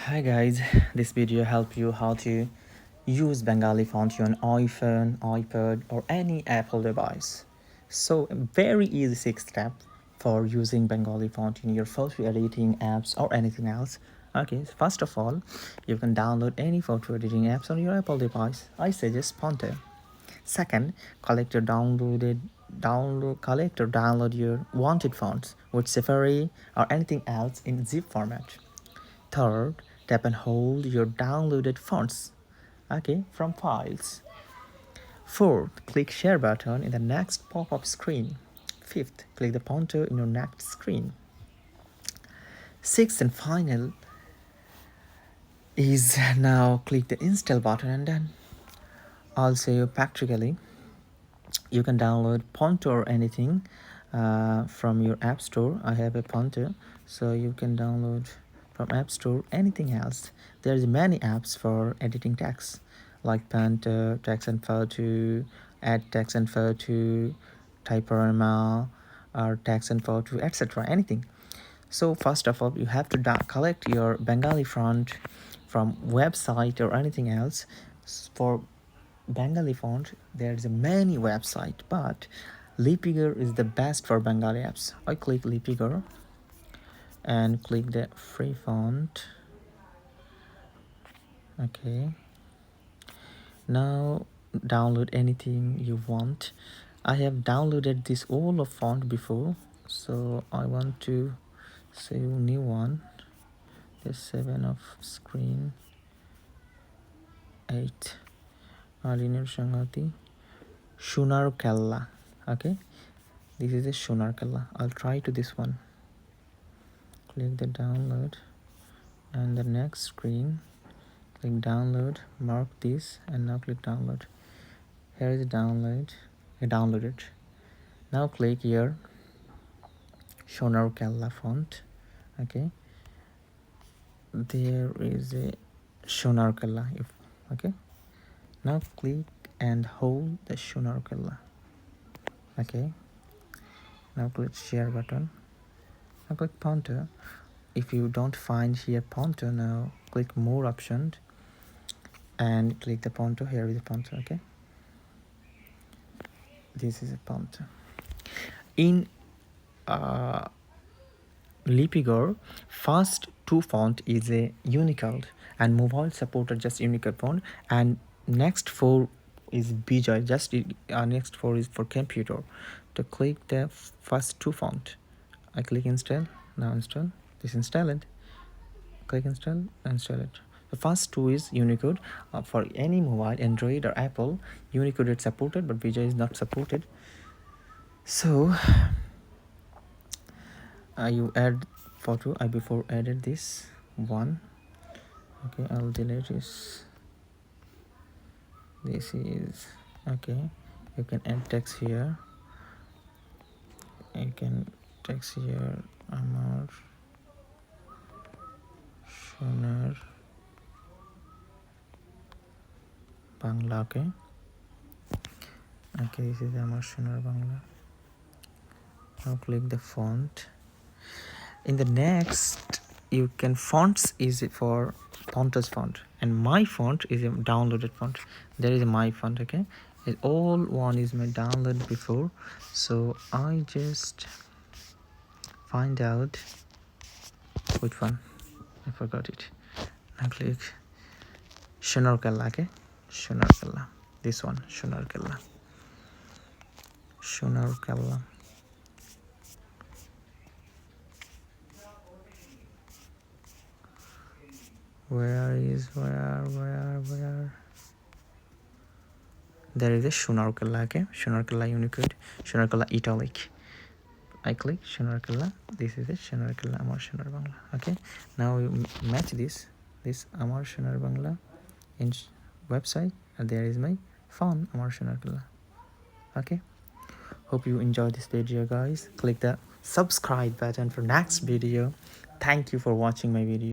Hi guys, this video help you how to use Bengali font on iPhone, iPad or any Apple device. So a very easy 6 step for using Bengali font in your photo editing apps or anything else. Okay, so first of all, you can download any photo editing apps on your Apple device. I suggest Phonto. Second, collect or download your wanted fonts with Safari or anything else in zip format. Third, tap and hold your downloaded fonts, from files. Fourth, click share button in the next pop-up screen. Fifth, click the Phonto in your next screen. Sixth and final is now click the install button and then also practically you can download Phonto or anything from your app store. I have a Phonto, so you can download from app store anything else. There's many apps for editing text like Phonto, text and photo, add text and photo, typorama, or text and photo, etc. anything. So first of all, you have to collect your Bengali font from website or anything else. For Bengali font, there's a many website, but Lipiger is the best for Bengali apps. I click Lipiger and click the free font. Okay, now download anything you want. I have downloaded this all of font before, so I want to save new one. There's 7 of screen, 8 Alinear Shangati Shunar Kella. Okay, this is a Shunar Kella. I'll try to this one. Click the download and the next screen, click download, mark this and now click download. Here is download. I downloaded. Now click here Shunar Kella font. Okay, there is a Shunar Kella. Okay, now click and hold the Shunar Kella. Okay, now click share button. Now click Phonto. If you don't find here Phonto, now click more option and click the Phonto. Here is the Phonto. Okay, this is a Phonto. In Lipiger, first 2 font is a Unicode and mobile supported just Unicode font, and next 4 is Bijay, just next 4 is for computer. To click the first 2 font, I click install. Now install. This install it. Click install. Install it. The first 2 is Unicode. For any mobile, Android or Apple, Unicode is supported, but Bijay is not supported. So you add photo. I before added this one. Okay, I'll delete this. This is okay. You can add text here. You can text here Amar Shonar Bangla. Okay, this is Amar Shonar Bangla. Now click the font. In the next, you can fonts is for Phonto's font, and my font is a downloaded font. There is my font. Okay, it all one is my download before, so I just find out which one. I forgot it. Now click Shunar Kella. Okay, Shunar Kella. This one, Shunar Kella. Shunar Kella. Where? There is a Shunar Kella. Okay, Shunar Kella Unicode, Shunar Kella Italic. I click Shunar Kella. This is a Shunar Kella Amar Shunar Bangla. Okay, now we match this Amar Shunar Bangla in website, and there is my phone Amar Shunar Kella. Okay, hope you enjoyed this video, guys. Click the subscribe button for next video. Thank you for watching my video.